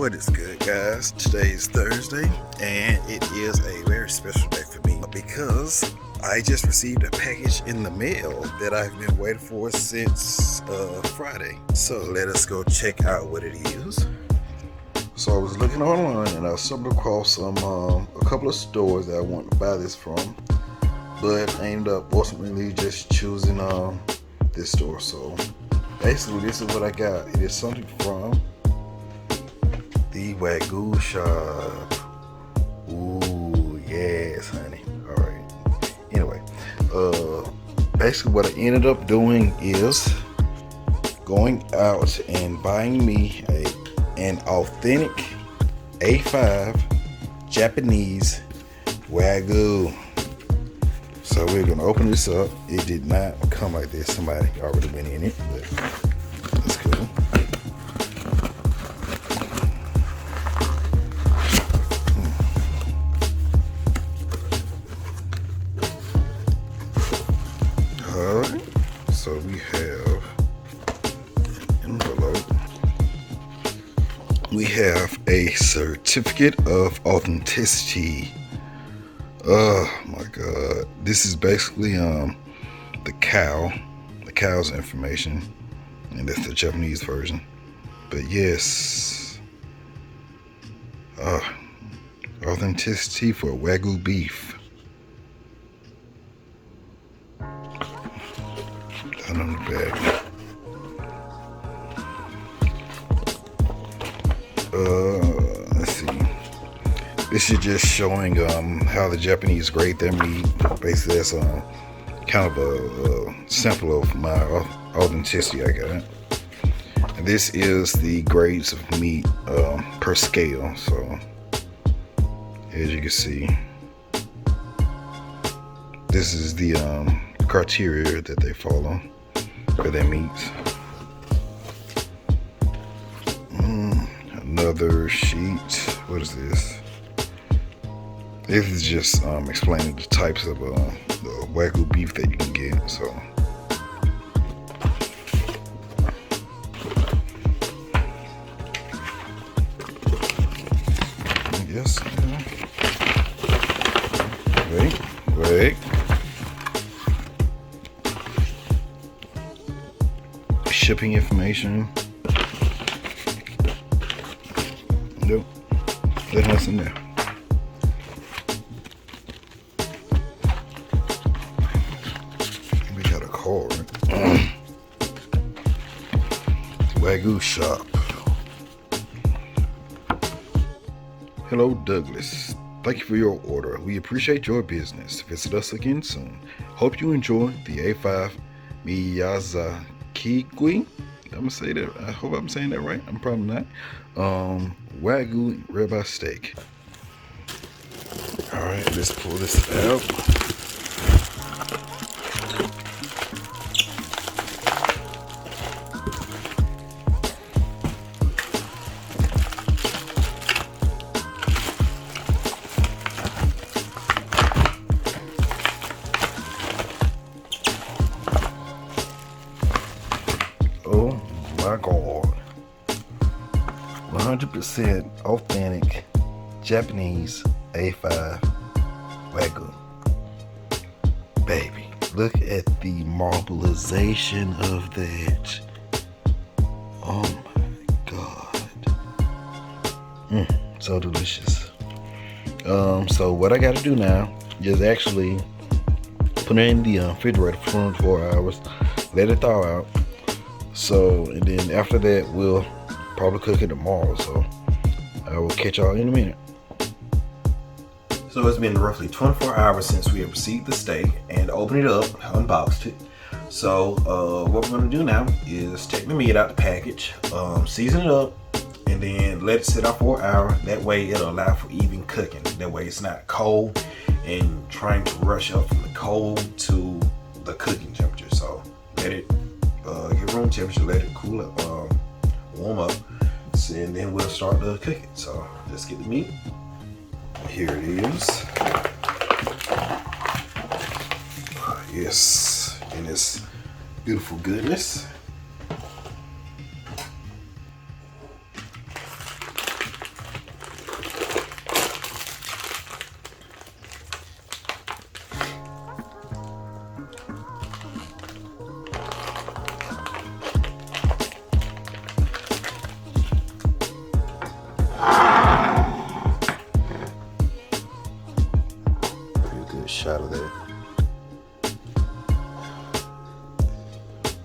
What is good, guys? Today is Thursday, and it is a very special day for me because I just received a package in the mail that I've been waiting for since Friday. So let us go check out what it is. So I was looking online and I stumbled across a couple of stores that I want to buy this from, but I ended up ultimately just choosing this store. So basically, this is what I got. It is something from the Wagyu shop. Ooh, yes, honey. All right. Anyway, basically what I ended up doing is going out and buying me an authentic A5 Japanese Wagyu. So we're gonna open this up. It did not come like this. Somebody already went in it, but that's cool. Alright, so we have envelope. We have a certificate of authenticity. Oh my god. This is basically the cow's information. And that's the Japanese version. But yes. Authenticity for Wagyu beef. Down on the back. Let's see. This is just showing how the Japanese grade their meat. Basically, that's kind of a sample of my authenticity I got. And this is the grades of meat per scale. So, as you can see, this is the criteria that they follow for their meats. Another sheet. What is this? This is just explaining the types of the Wagyu beef that you can get. So, yes. Wait. Shipping information. Nope. There's nothing there. We got a card. Wagyu shop. Hello, Douglas. Thank you for your order. We appreciate your business. Visit us again soon. Hope you enjoy the A5 Miyazaki. I'm gonna say that. I hope I'm saying that right. I'm probably not. Wagyu Ribeye steak. All right, let's pull this out. Oh my God. 100% authentic Japanese A5 Wagyu. Baby, look at the marbleization of that. Oh my God. So delicious. So what I gotta do now is actually put it in the refrigerator for 24 hours, let it thaw out. So, and then after that, we'll probably cook it tomorrow. So, I will catch y'all in a minute. So, it's been roughly 24 hours since we have received the steak and opened it up, unboxed it. So, what we're going to do now is take the meat out the package, season it up, and then let it sit out for an hour. That way, it'll allow for even cooking. That way, it's not cold and trying to rush up from the cold to the cooking temperature. So, let it get room temperature, let it cool up, warm up, and then we'll start to cook it. So let's get the meat. Here it is. Yes, in this beautiful goodness.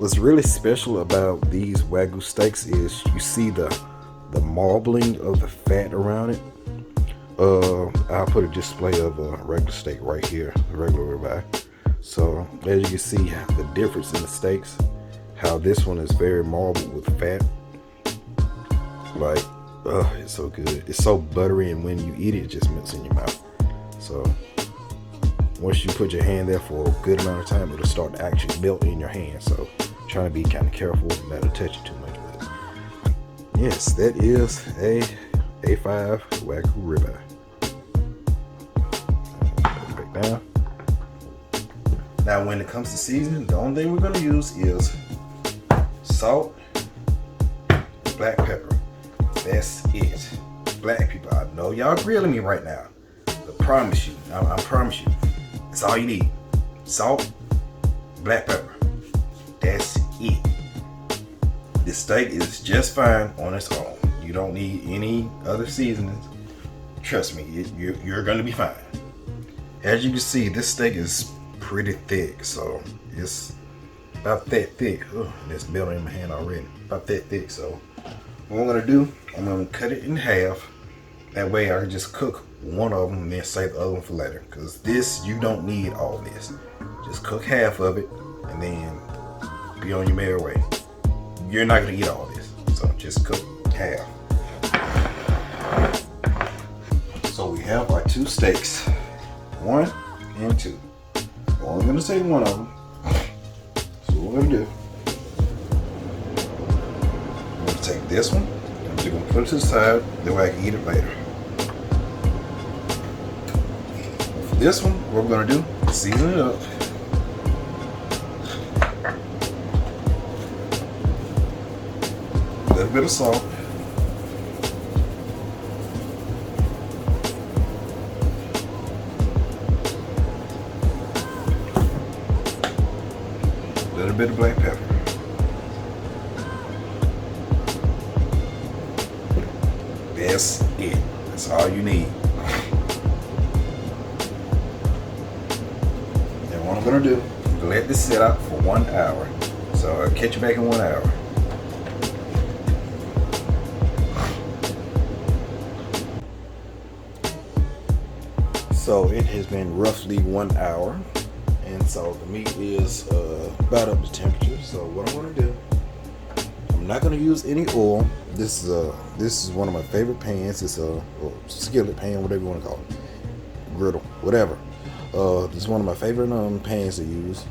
What's really special about these Wagyu steaks is you see the marbling of the fat around it. I'll put a display of a regular steak right here, a regular ribeye. So as you can see the difference in the steaks, how this one is very marbled with fat. Like, it's so good. It's so buttery, and when you eat it, it just melts in your mouth. So once you put your hand there for a good amount of time, it'll start to actually melt in your hand. So trying to be kind of careful not to touch it too much. But yes, that is a A5 Wagyu ribeye. Put it back down. Now when it comes to seasoning, the only thing we're going to use is salt, black pepper. That's it. Black people, I know y'all grilling me right now. But promise you, I promise you, that's all you need. Salt, black pepper. That's it. This steak is just fine on its own. You don't need any other seasonings. Trust me, you're gonna be fine. As you can see, this steak is pretty thick, so it's about that thick. Oh, and it's melting in my hand already. About that thick, so what I'm gonna do, I'm gonna cut it in half. That way I can just cook one of them and then save the other one for later. Cause this, you don't need all this. Just cook half of it and then be on your merry way. You're not gonna eat all this, so just cook half. So we have our two steaks, 1 and 2. I'm only gonna say one of them. So what we're gonna do, I'm gonna take this one, I'm just gonna put it to the side, that way I can eat it later. For this one, what we're gonna do, season it up. A little bit of salt. A little bit of black pepper. That's it. That's all you need. And what I'm gonna do, I'm gonna let this sit out for 1 hour. So I'll catch you back in 1 hour. So it has been roughly 1 hour, and so the meat is about up to temperature. So what I'm gonna do, I'm not gonna use any oil. This is one of my favorite pans. It's a skillet pan, whatever you want to call it, griddle, whatever. This is one of my favorite pans to use.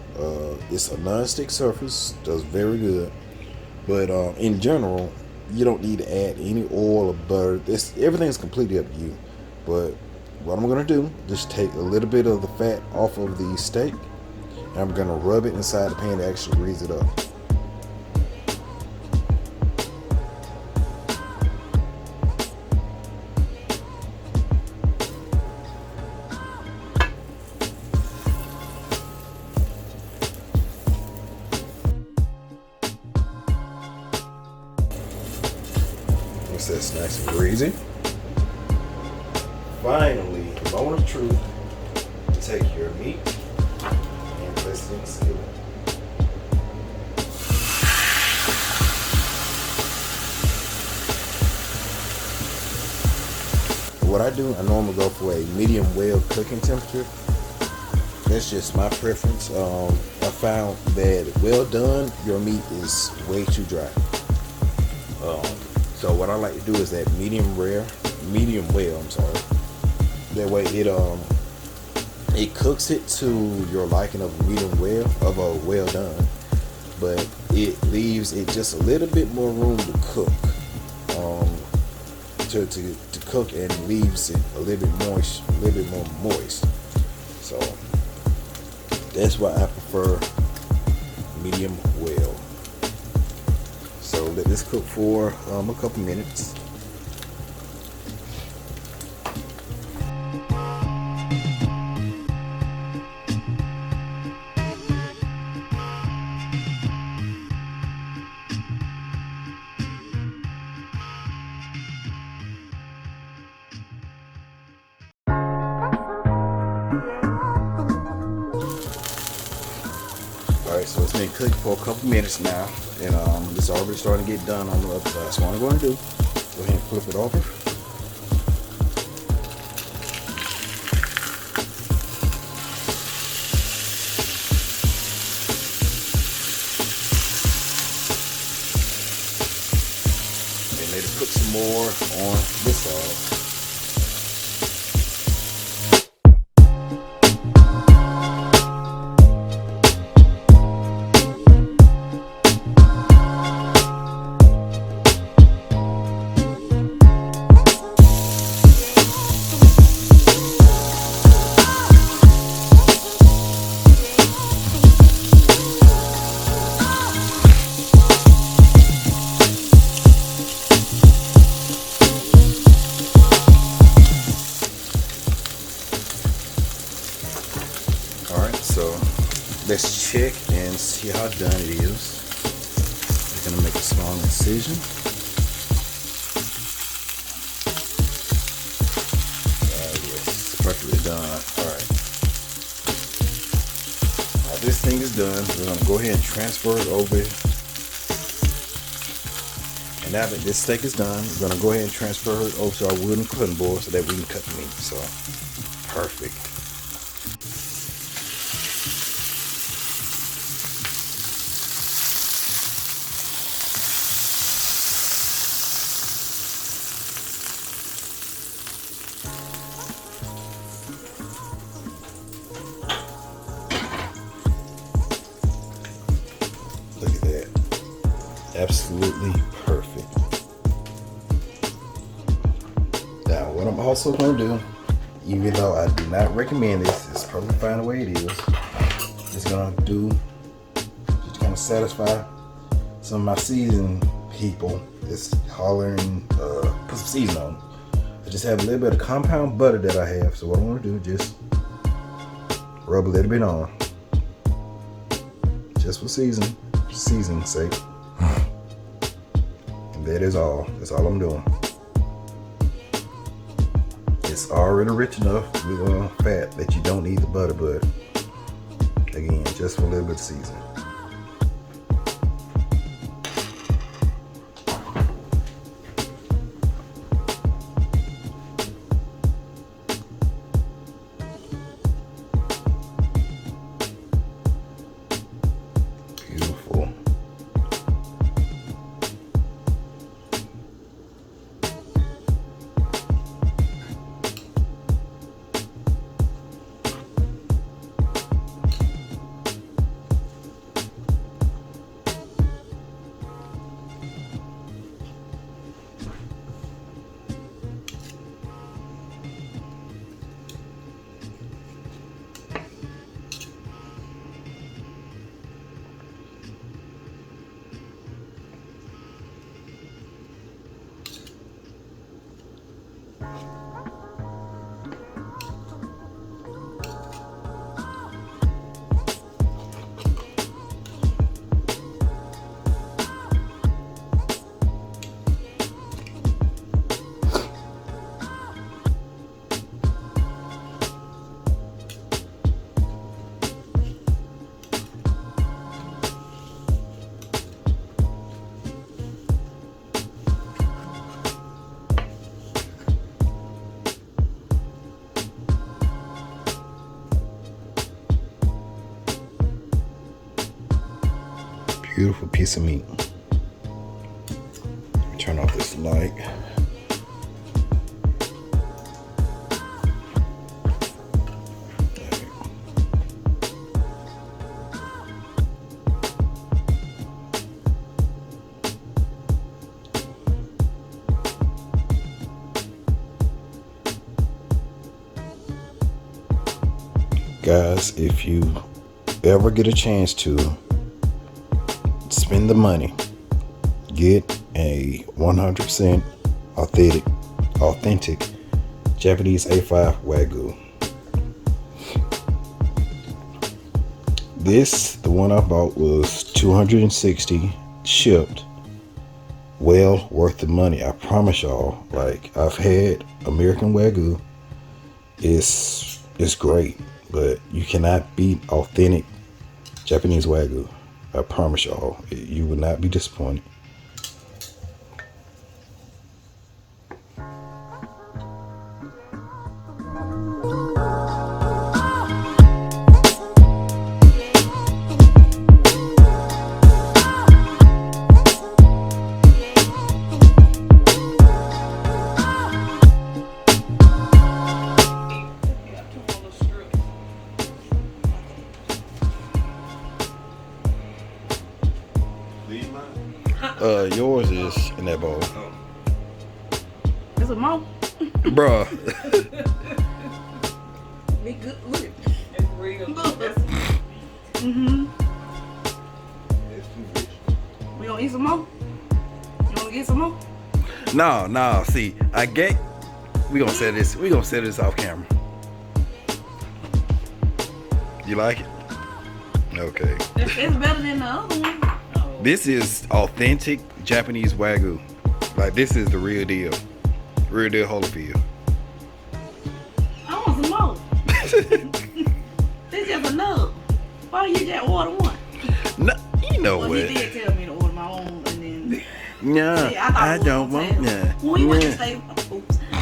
It's a non-stick surface, does very good. But in general, you don't need to add any oil or butter. Everything's completely up to you. But what I'm gonna do, just take a little bit of the fat off of the steak, and I'm gonna rub it inside the pan to actually grease it up. Once that's nice and greasy, finally, the moment of truth, take your meat and place it in the skillet. What I do, I normally go for a medium well cooking temperature. That's just my preference. I found that well done, your meat is way too dry. So what I like to do is that medium well. That way it cooks it to your liking of a well done, but it leaves it just a little bit more room to cook, to cook, and leaves it a little bit more moist. So that's why I prefer medium well. So let this cook for a couple minutes. Alright, so it's been cooking for a couple minutes now, and it's already starting to get done on the other side. So what I'm going to do, go ahead and flip it over. And let it cook some more on this side. Alright, so let's check and see how done it is. We're going to make a small incision. Yes, perfectly done. Alright. Now this thing is done. We're going to go ahead and transfer it over. And now that this steak is done, we're going to go ahead and transfer it over to our wooden cutting board so that we can cut the meat. So, perfect. Look at that. Absolutely perfect. Now, what I'm also going to do, even though I do not recommend this, it's perfectly fine the way it is. It's going to do, just kind of satisfy some of my seasoned people. It's hollering, put some seasoning on it. I just have a little bit of compound butter that I have. So what I want to do, just rub a little bit on. Just for seasoning's sake. And that is all. That's all I'm doing. It's already rich enough with fat that you don't need the butter, but again, just for a little bit of seasoning. Beautiful. Beautiful piece of meat. Turn off this light. Guys, if you ever get a chance to spend the money, get a 100% authentic Japanese A5 Wagyu. This, the one I bought, was $260 shipped. Well worth the money, I promise y'all. Like, I've had American Wagyu. It's great, but you cannot beat authentic Japanese Wagyu. I promise y'all, you will not be disappointed. Yours is in that bowl. That's a mo. Bruh. Be good. Look. It's real. We gonna eat some more? You wanna get some more? No. See, we gonna set this off camera. You like it? Okay. It's better than the other one. This is authentic Japanese Wagyu. Like, this is the real deal. Real deal Holyfield. I want some more. This just enough. Why you just order one? No, you know well, what? He did tell me to order my own, and then. Yeah, I don't want that. When we went to stay,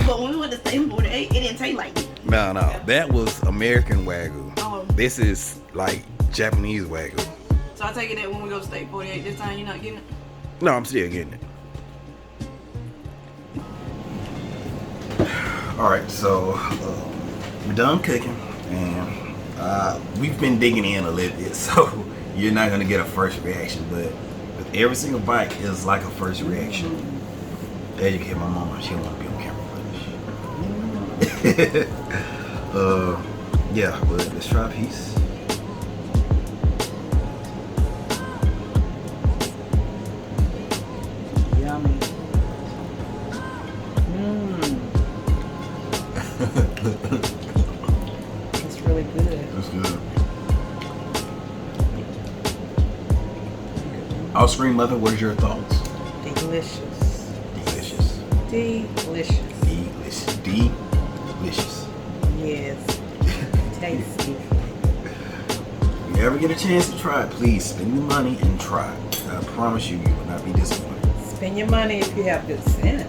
but when we went to stay 48, it didn't taste like it. No, that was American Wagyu. Oh. This is like Japanese Wagyu. So I take it that when we go to State 48 this time, you're not getting it? No, I'm still getting it. Alright, so we're done cooking, and we've been digging in a little bit, so you're not going to get a first reaction, but with every single bite is like a first reaction. As you can hear my mama, she don't want to be on camera. Yeah, but let's try a piece. Yummy. It's really good. That's good. Offspring mother, what are your thoughts? Delicious. Delicious. Delicious. Delicious. Delicious. Yes. Tasty. If you ever get a chance to try it, please spend the money and try it. I promise you, you will not be disappointed. Spend your money if you have good sense.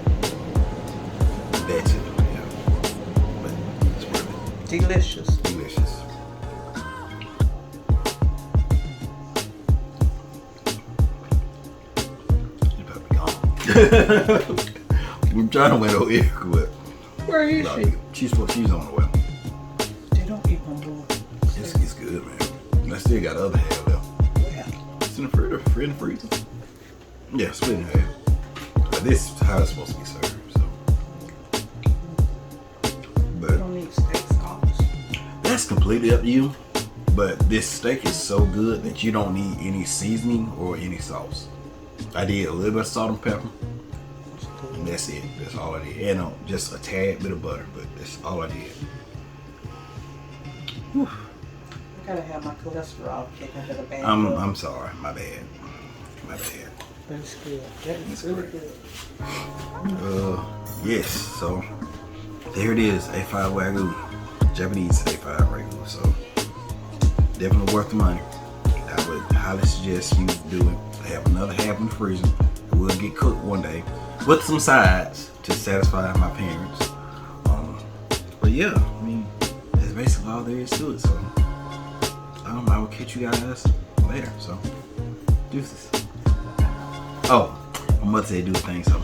That's it. Yeah. But it's worth it. Delicious. Delicious. You better be gone. I'm trying to win over here, but Where is she? She's on the way. They don't eat no more. It's good, man. I still got the other half left. Yeah. It's in the freezer. Yeah, split in half. But this is how it's supposed to be served. So, but You don't need steak sauce. that's completely up to you. But this steak is so good that you don't need any seasoning or any sauce. I did a little bit of salt and pepper, and that's it. That's all I did. And just a tad bit of butter, but that's all I did. Whew. I gotta have my cholesterol kicking to the bad. I'm sorry. My bad. But it's good. That is really good. Yes, so there it is, A5 Wagyu, Japanese A5 Wagyu. So definitely worth the money. I would highly suggest you do it. I have another half in the freezer. It will get cooked one day with some sides to satisfy my parents. But yeah, I mean, that's basically all there is to it. So I will catch you guys later. So deuces. Oh, my mother said do the thing, so